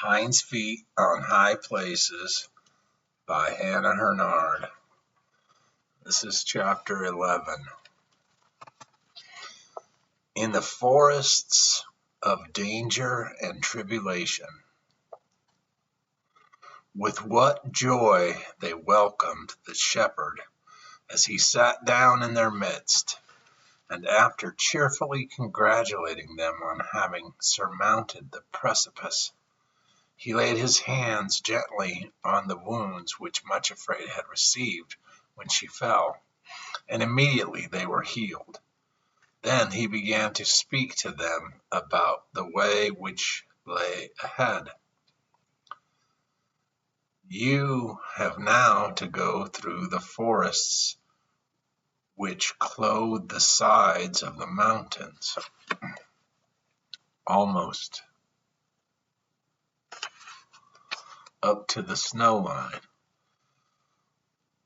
Hinds' Feet on High Places by Hurnard. This is chapter 11. In the forests of danger and tribulation, with what joy they welcomed the shepherd as he sat down in their midst, and after cheerfully congratulating them on having surmounted the precipice, he laid his hands gently on the wounds which Much Afraid had received when she fell, and immediately they were healed. Then he began to speak to them about the way which lay ahead. You have now to go through the forests which clothe the sides of the mountains, almost up to the snow line.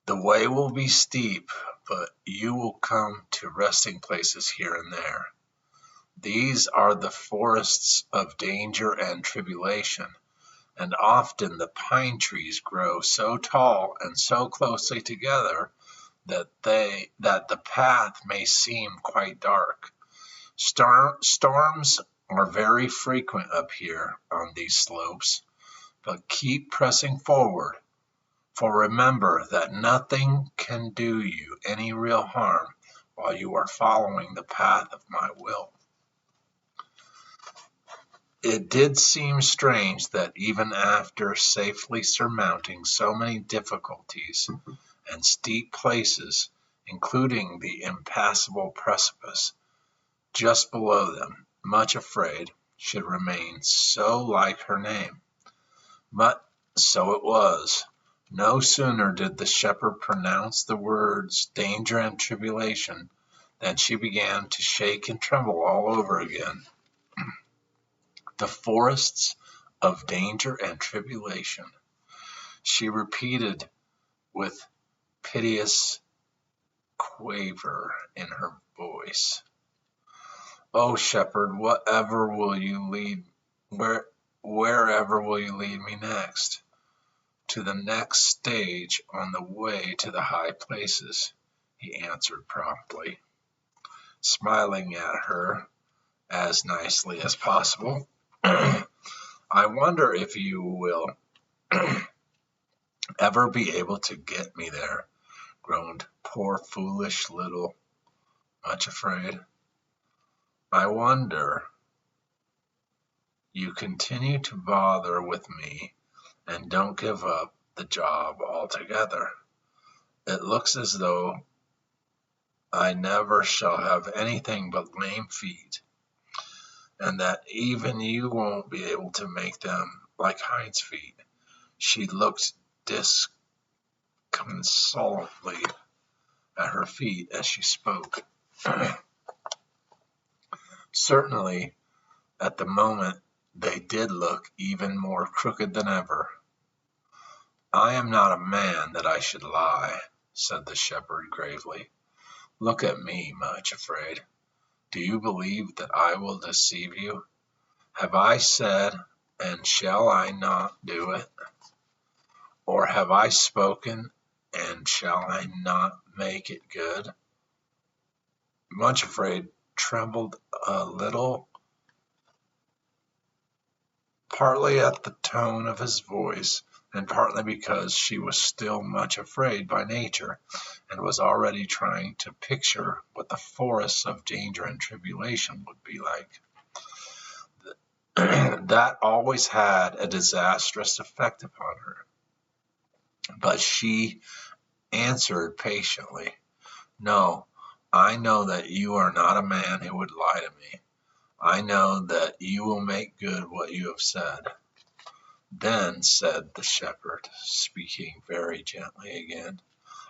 The way will be steep, but you will come to resting places here and there. These are the forests of danger and tribulation, and often the pine trees grow so tall and so closely together that the path may seem quite dark. Storms are very frequent up here on these slopes, but keep pressing forward, for remember that nothing can do you any real harm while you are following the path of my will. It did seem strange that even after safely surmounting so many difficulties and steep places, including the impassable precipice just below them, Much Afraid should remain so like her name. But so it was. No sooner did the shepherd pronounce the words danger and tribulation than she began to shake and tremble all over again. The forests of danger and tribulation, she repeated with piteous quaver in her voice. Oh, shepherd, wherever will you lead me next? To the next stage on the way to the high places, he answered promptly, smiling at her as nicely as possible. I wonder if you will ever be able to get me there, groaned poor foolish little Much Afraid. I wonder. You continue to bother with me and don't give up the job altogether. It looks as though I never shall have anything but lame feet, and that even you won't be able to make them like Hinds' feet. She looked disconsolately at her feet as she spoke. Certainly, at the moment, they did look even more crooked than ever. I am not a man that I should lie, said the shepherd gravely. Look at me, Much Afraid. Do you believe that I will deceive you? Have I said, and shall I not do it? Or have I spoken, and shall I not make it good? Much Afraid trembled a little, partly at the tone of his voice, and partly because she was still much afraid by nature, and was already trying to picture what the forests of danger and tribulation would be like. That always had a disastrous effect upon her. But she answered patiently, No, I know that you are not a man who would lie to me. I know that you will make good what you have said. Then said the shepherd, speaking very gently again,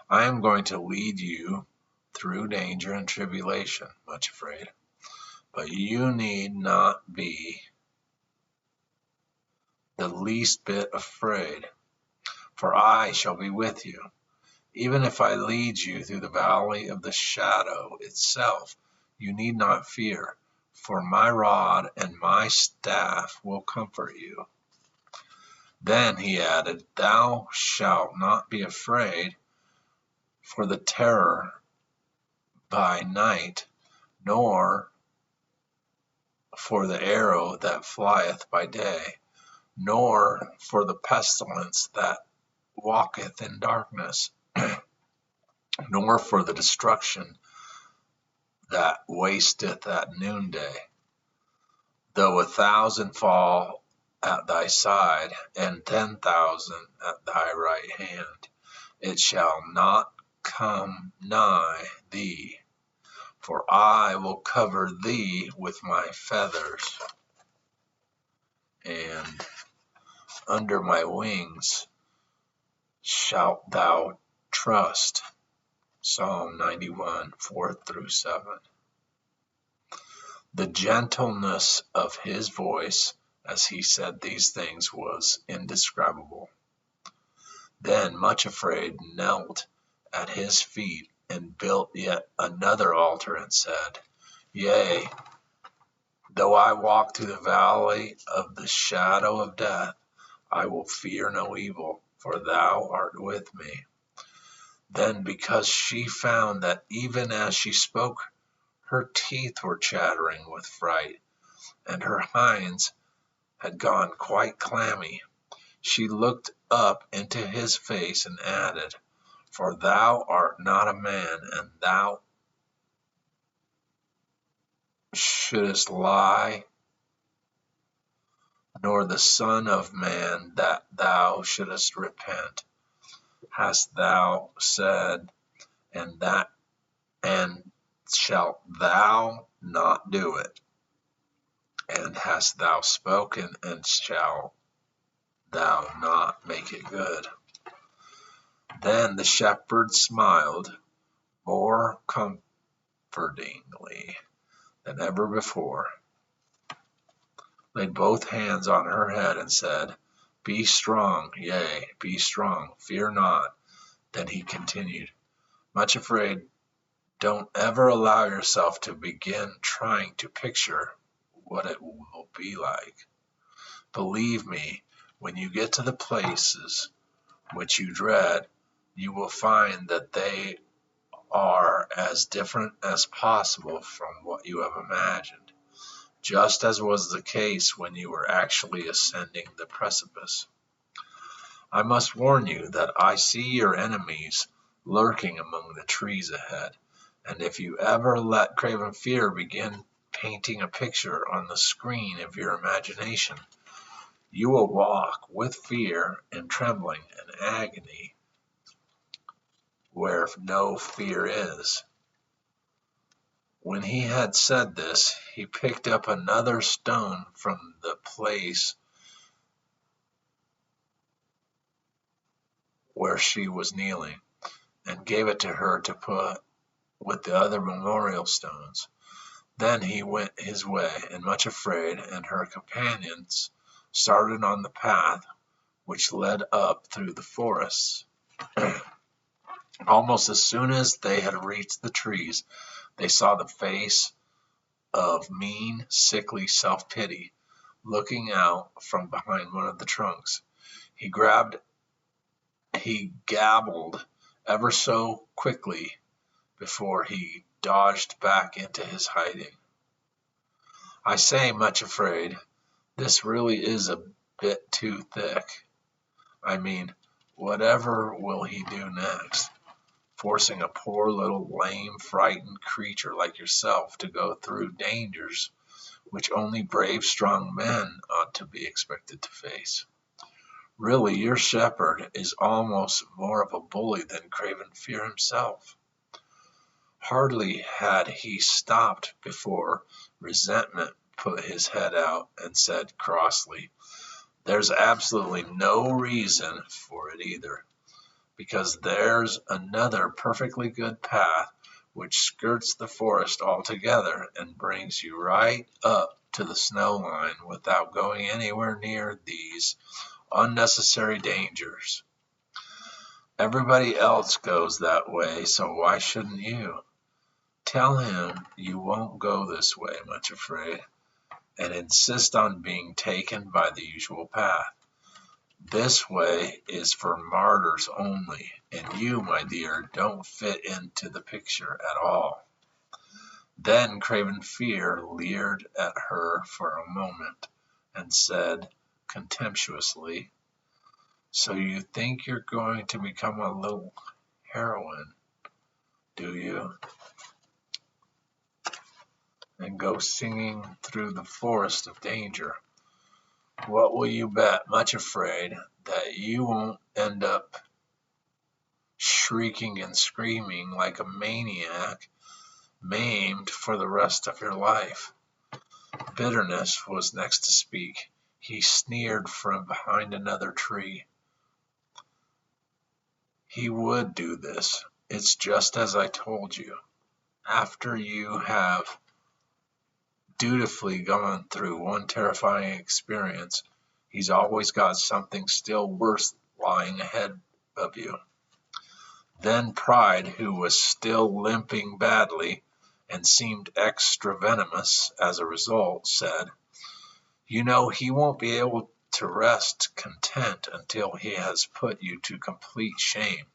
I am going to lead you through danger and tribulation, Much Afraid, but you need not be the least bit afraid, for I shall be with you. Even if I lead you through the valley of the shadow itself, you need not fear, for my rod and my staff will comfort you. Then he added, "Thou shalt not be afraid for the terror by night, nor for the arrow that flieth by day, nor for the pestilence that walketh in darkness, nor for the destruction that wasteth at noonday. Though 1,000 fall at thy side, and 10,000 at thy right hand, it shall not come nigh thee. For I will cover thee with my feathers, and under my wings shalt thou trust." Psalm 91, 4-7. The gentleness of his voice as he said these things was indescribable. Then, much afraid, knelt at his feet and built yet another altar and said, "Yea, though I walk through the valley of the shadow of death, I will fear no evil, for thou art with me." Then, because she found that even as she spoke, her teeth were chattering with fright, and her hinds had gone quite clammy, she looked up into his face and added, "For thou art not a man, and thou shouldest lie, nor the Son of Man, that thou shouldest repent. Hast thou said, and shalt thou not do it? And hast thou spoken, and shalt thou not make it good?" Then the shepherd smiled more comfortingly than ever before, laid both hands on her head, and said, "Be strong, yea, be strong, fear not." Then he continued, "Much afraid, don't ever allow yourself to begin trying to picture what it will be like. Believe me, when you get to the places which you dread, you will find that they are as different as possible from what you have imagined, just as was the case when you were actually ascending the precipice. I must warn you that I see your enemies lurking among the trees ahead, and if you ever let craven fear begin painting a picture on the screen of your imagination, you will walk with fear and trembling and agony where no fear is." When he had said this, he picked up another stone from the place where she was kneeling, and gave it to her to put with the other memorial stones. Then he went his way, and much afraid, and her companions started on the path which led up through the forests. Almost as soon as they had reached the trees, they saw the face of mean, sickly self-pity looking out from behind one of the trunks. He gabbled ever so quickly before he dodged back into his hiding. "I say, much afraid, this really is a bit too thick. I mean, whatever will he do next? Forcing a poor little lame, frightened creature like yourself to go through dangers which only brave, strong men ought to be expected to face. Really, your shepherd is almost more of a bully than craven fear himself." Hardly had he stopped before resentment put his head out and said crossly, "There's absolutely no reason for it either, because there's another perfectly good path which skirts the forest altogether and brings you right up to the snow line without going anywhere near these unnecessary dangers. Everybody else goes that way, so why shouldn't you? Tell him you won't go this way, much afraid, and insist on being taken by the usual path. This way is for martyrs only, and you, my dear, don't fit into the picture at all." Then Craven Fear leered at her for a moment, and said contemptuously, "So you think you're going to become a little heroine, do you? And go singing through the forest of danger? What will you bet, much afraid, that you won't end up shrieking and screaming like a maniac, maimed for the rest of your life?" Bitterness was next to speak. He sneered from behind another tree. He would do this. It's just as I told you. After you have dutifully gone through one terrifying experience, he's always got something still worse lying ahead of you. Then Pride, who was still limping badly and seemed extra venomous as a result, said, "You know, he won't be able to rest content until he has put you to complete shame,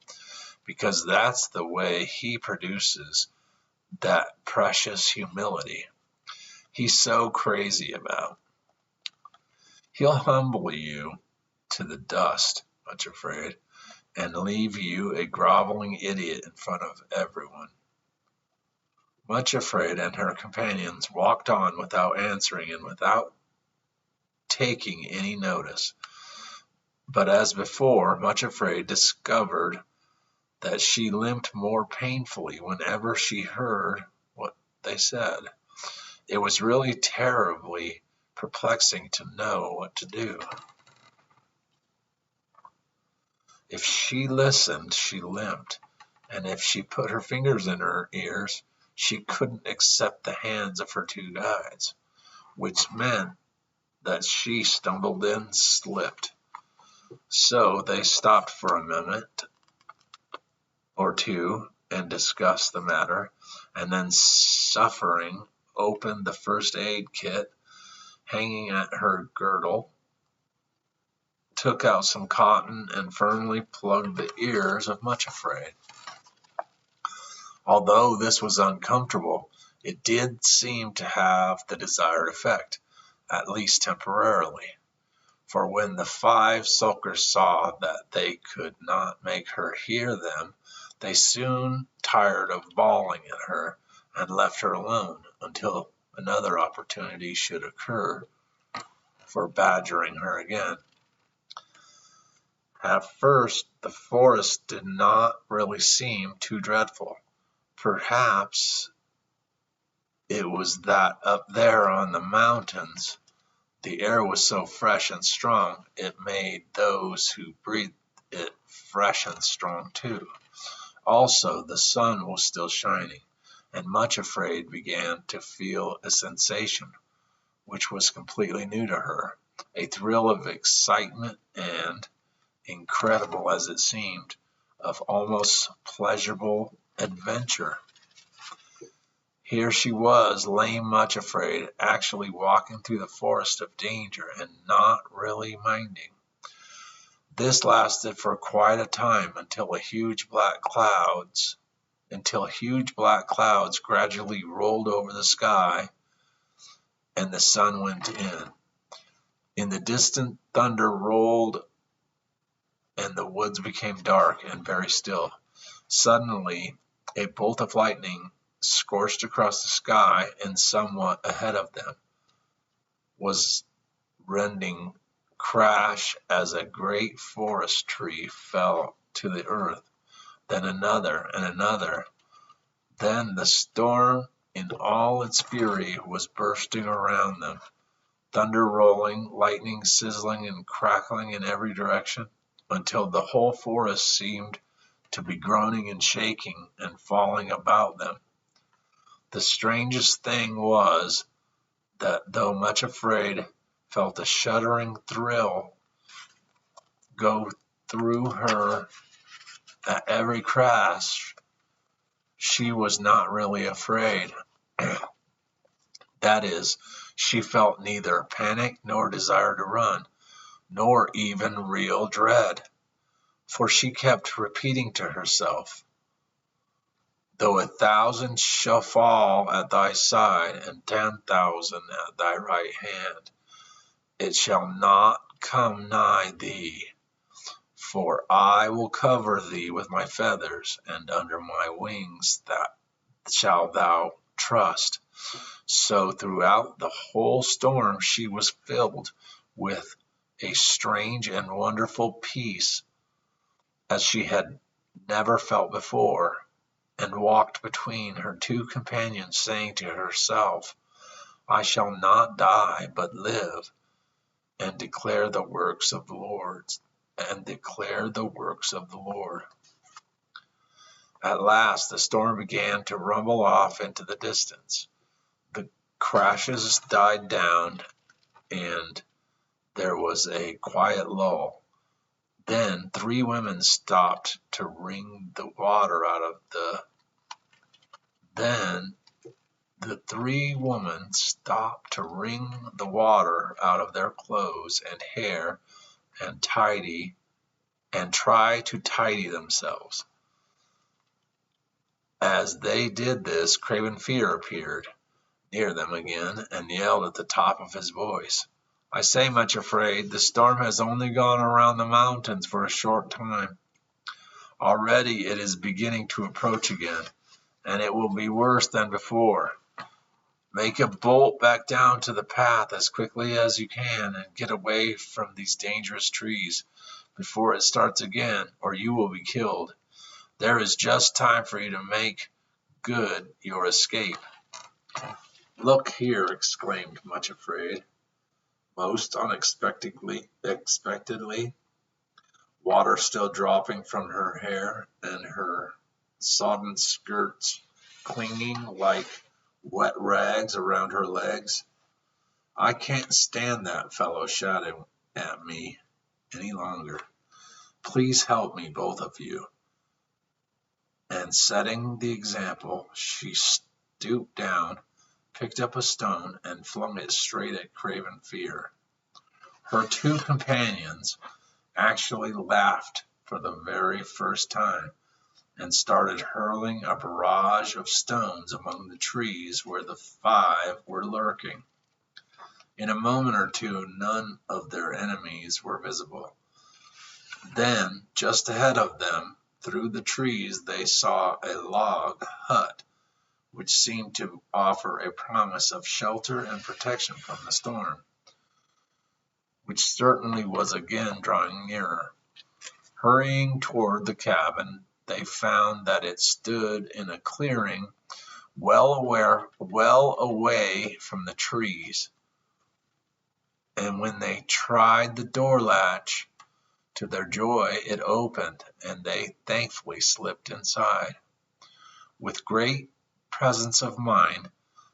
because that's the way he produces that precious humility he's so crazy about. He'll humble you to the dust, much afraid, and leave you a groveling idiot in front of everyone." Much Afraid and her companions walked on without answering and without taking any notice. But as before, Much Afraid discovered that she limped more painfully whenever she heard what they said. It was really terribly perplexing to know what to do. If she listened, she limped, and if she put her fingers in her ears, she couldn't accept the hands of her two guides, which meant that she stumbled and slipped. So they stopped for a minute or two and discussed the matter, and then Suffering opened the first aid kit hanging at her girdle, took out some cotton, and firmly plugged the ears of Much Afraid. Although this was uncomfortable, it did seem to have the desired effect, at least temporarily. For when the 5 sulkers saw that they could not make her hear them, they soon tired of bawling at her and left her alone until another opportunity should occur for badgering her again. At first, the forest did not really seem too dreadful. Perhaps it was that up there on the mountains, the air was so fresh and strong, it made those who breathed it fresh and strong too. Also, the sun was still shining, and Much Afraid began to feel a sensation which was completely new to her, a thrill of excitement and, incredible as it seemed, of almost pleasurable adventure. Here she was, lame Much Afraid, actually walking through the forest of danger and not really minding. This lasted for quite a time until huge black clouds gradually rolled over the sky and the sun went in. In the distant thunder rolled and the woods became dark and very still. Suddenly, a bolt of lightning scorched across the sky, and somewhat ahead of them was rending crash as a great forest tree fell to the earth. Then another and another. Then the storm in all its fury was bursting around them, thunder rolling, lightning sizzling and crackling in every direction, until the whole forest seemed to be groaning and shaking and falling about them. The strangest thing was that though Much Afraid felt a shuddering thrill go through her at every crash, she was not really afraid. That is, she felt neither panic nor desire to run, nor even real dread, for she kept repeating to herself, "Though 1,000 shall fall at thy side, and 10,000 at thy right hand, it shall not come nigh thee. For I will cover thee with my feathers, and under my wings that shalt thou trust." So throughout the whole storm she was filled with a strange and wonderful peace as she had never felt before, and walked between her two companions, saying to herself, "I shall not die, but live, and declare the works of the Lord." At last the storm began to rumble off into the distance. The crashes died down, and there was a quiet lull. Then three women stopped to wring the water out of their clothes and hair and try to tidy themselves. As they did this, Craven Fear appeared near them again and yelled at the top of his voice, "I say, Much Afraid, the storm has only gone around the mountains for a short time. Already it is beginning to approach again, and it will be worse than before. Make a bolt back down to the path as quickly as you can, and get away from these dangerous trees before it starts again, or you will be killed. There is just time for you to make good your escape." "Look here," exclaimed Much Afraid, most unexpectedly, water still dropping from her hair and her sodden skirts clinging like wet rags around her legs. "I can't stand that fellow shouting at me any longer. Please help me, both of you." And setting the example, she stooped down, picked up a stone, and flung it straight at Craven Fear. Her two companions actually laughed for the very first time, and started hurling a barrage of stones among the trees where the five were lurking. In a moment or two, none of their enemies were visible. Then, just ahead of them, through the trees, they saw a log hut, which seemed to offer a promise of shelter and protection from the storm, which certainly was again drawing nearer. Hurrying toward the cabin, they found that it stood in a clearing well away from the trees, and when they tried the door latch, to their joy it opened, and they thankfully slipped inside. With great presence of mind,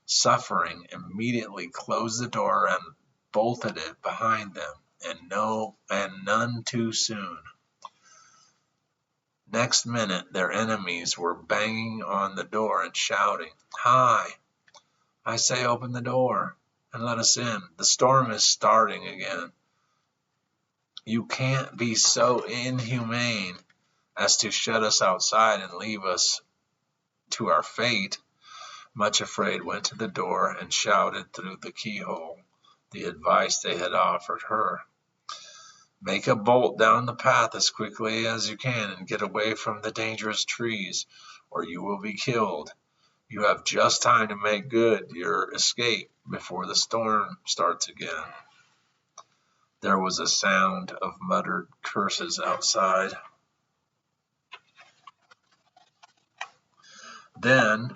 Suffering immediately closed the door and bolted it behind them, and none too soon. Next minute their enemies were banging on the door and shouting, "Hi! I say, open the door and let us in. The storm is starting again. You can't be so inhumane as to shut us outside and leave us to our fate." Much Afraid went to the door and shouted through the keyhole the advice they had offered her. "Make a bolt down the path as quickly as you can, and get away from the dangerous trees, or you will be killed. You have just time to make good your escape before the storm starts again." There was a sound of muttered curses outside. Then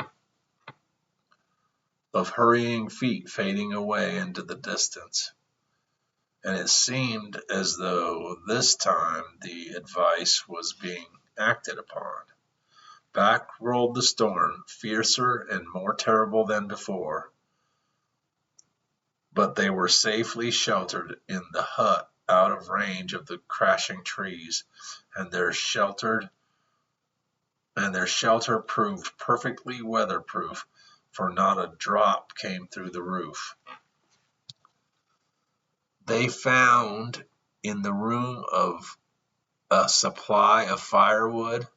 of hurrying feet fading away into the distance, and it seemed as though this time the advice was being acted upon. Back rolled the storm, fiercer and more terrible than before, but they were safely sheltered in the hut out of range of the crashing trees, and their shelter proved perfectly weatherproof, for not a drop came through the roof. They found in the room of a supply of firewood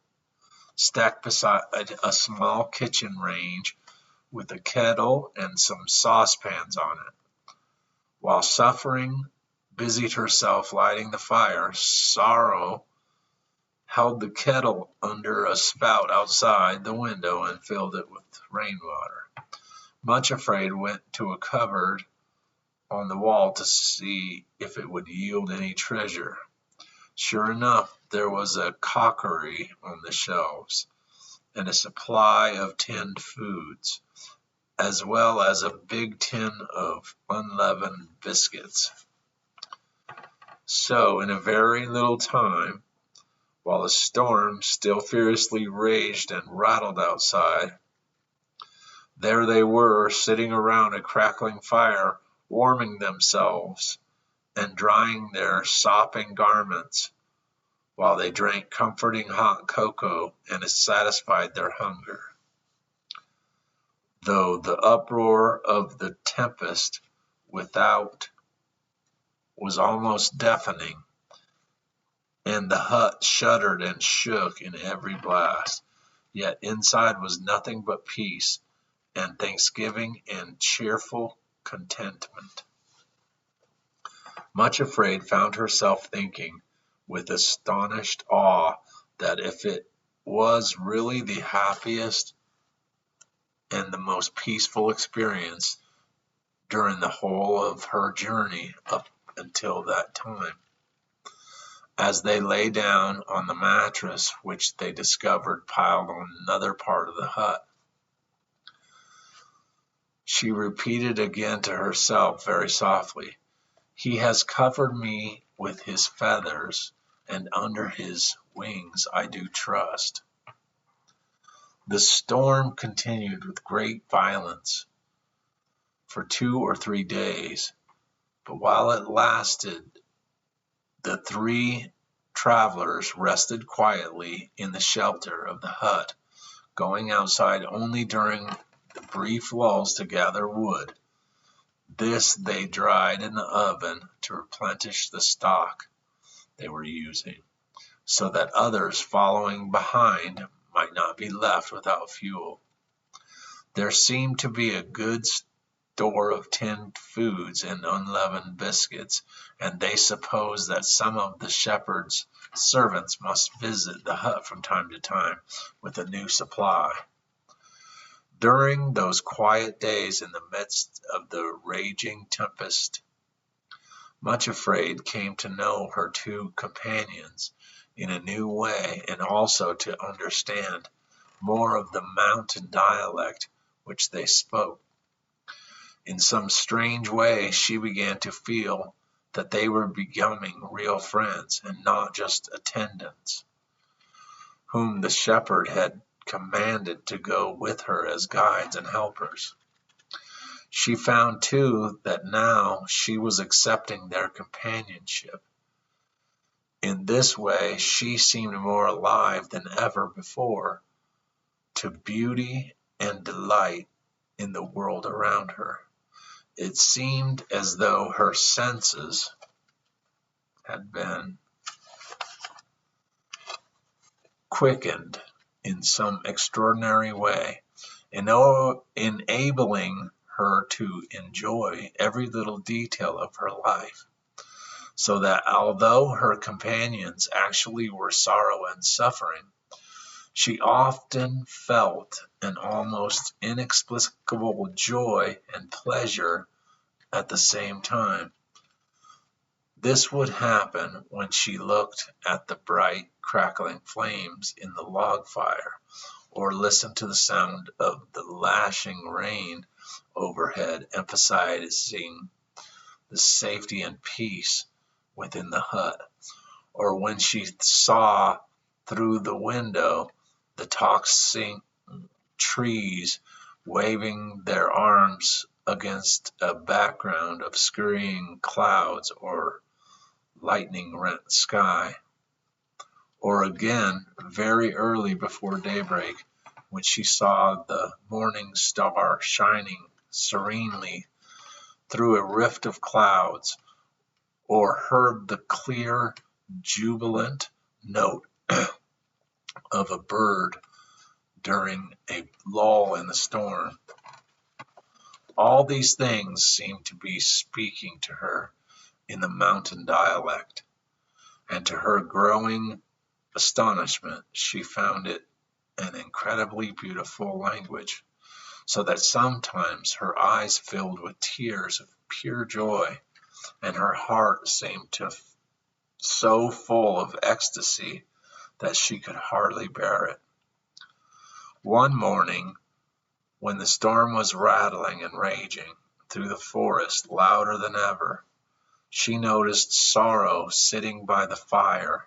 stacked beside a small kitchen range with a kettle and some saucepans on it. While Suffering busied herself lighting the fire, Sorrow held the kettle under a spout outside the window and filled it with rainwater. Much Afraid went to a cupboard on the wall to see if it would yield any treasure. Sure enough, there was a cookery on the shelves, and a supply of tinned foods, as well as a big tin of unleavened biscuits. So, in a very little time, while the storm still furiously raged and rattled outside, there they were, sitting around a crackling fire, warming themselves and drying their sopping garments, while they drank comforting hot cocoa and satisfied their hunger. Though the uproar of the tempest without was almost deafening, and the hut shuddered and shook in every blast, yet inside was nothing but peace and thanksgiving and cheerful contentment. Much Afraid found herself thinking with astonished awe that if it was really the happiest and the most peaceful experience during the whole of her journey up until that time. As they lay down on the mattress, which they discovered piled on another part of the hut, she repeated again to herself very softly, "He has covered me with his feathers, and under his wings I do trust." The storm continued with great violence for 2 or 3 days, but while it lasted, the 3 travelers rested quietly in the shelter of the hut, going outside only during the brief lulls to gather wood. This they dried in the oven to replenish the stock they were using, so that others following behind might not be left without fuel. There seemed to be a good store of tinned foods and unleavened biscuits, and they supposed that some of the shepherd's servants must visit the hut from time to time with a new supply. During those quiet days in the midst of the raging tempest, Much Afraid came to know her 2 companions in a new way, and also to understand more of the mountain dialect which they spoke. In some strange way she began to feel that they were becoming real friends, and not just attendants, whom the shepherd had commanded to go with her as guides and helpers. She found, too, that now she was accepting their companionship. In this way she seemed more alive than ever before to beauty and delight in the world around her. It seemed as though her senses had been quickened in some extraordinary way, enabling her to enjoy every little detail of her life, so that although her companions actually were sorrow and suffering, she often felt an almost inexplicable joy and pleasure at the same time. This would happen when she looked at the bright, crackling flames in the log fire, or listened to the sound of the lashing rain overhead, emphasizing the safety and peace within the hut, or when she saw through the window the tossing trees waving their arms against a background of scurrying clouds or lightning-rent sky. Or again, very early before daybreak, when she saw the morning star shining serenely through a rift of clouds, or heard the clear, jubilant note of a bird during a lull in the storm. All these things seemed to be speaking to her in the mountain dialect, and to her growing astonishment she found it an incredibly beautiful language, so that sometimes her eyes filled with tears of pure joy, and her heart seemed so full of ecstasy that she could hardly bear it. One morning, when the storm was rattling and raging through the forest louder than ever, she noticed Sorrow sitting by the fire,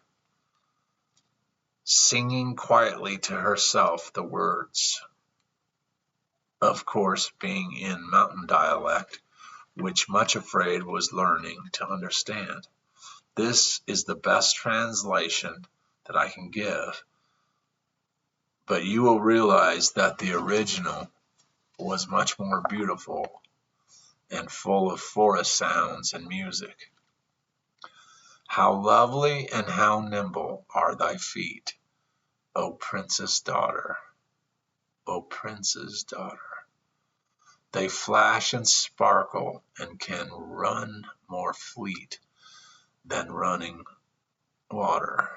singing quietly to herself the words, of course being in mountain dialect, which Much Afraid was learning to understand. This is the best translation that I can give, but you will realize that the original was much more beautiful and full of forest sounds and music. How lovely and how nimble are thy feet, O princess daughter, O prince's daughter. They flash and sparkle and can run more fleet than running water.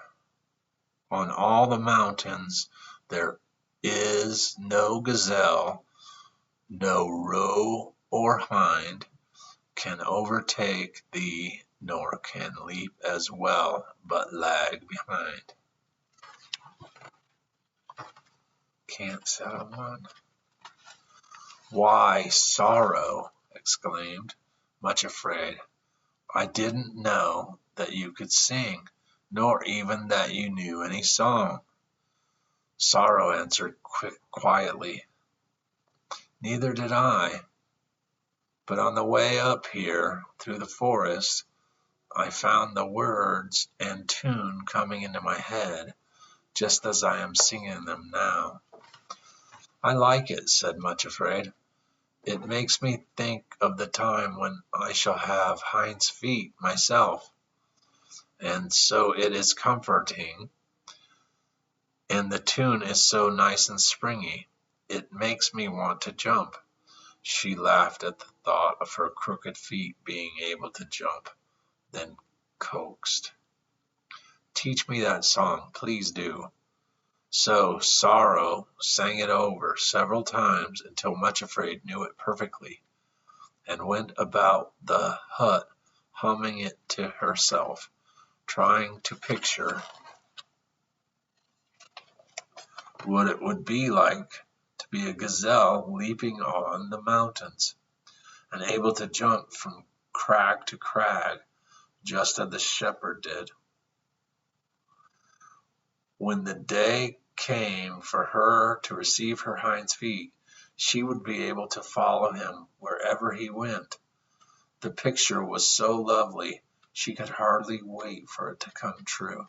On all the mountains there is no gazelle, no roe or hind can overtake thee, nor can leap as well, but lag behind. Can't settle one. Why, Sorrow, exclaimed Much Afraid, I didn't know that you could sing, nor even that you knew any song. Sorrow answered quietly, neither did I, but on the way up here through the forest, I found the words and tune coming into my head, just as I am singing them now. I like it, said Much Afraid. It makes me think of the time when I shall have hinds feet myself, and so it is comforting, and the tune is so nice and springy. It makes me want to jump. She laughed at the thought of her crooked feet being able to jump, then coaxed, teach me that song, please do. So Sorrow sang it over several times until Much Afraid knew it perfectly, and went about the hut humming it to herself, trying to picture what it would be like to be a gazelle leaping on the mountains, and able to jump from crag to crag, just as the shepherd did. When the day came for her to receive her hinds feet, she would be able to follow him wherever he went. The picture was so lovely, she could hardly wait for it to come true.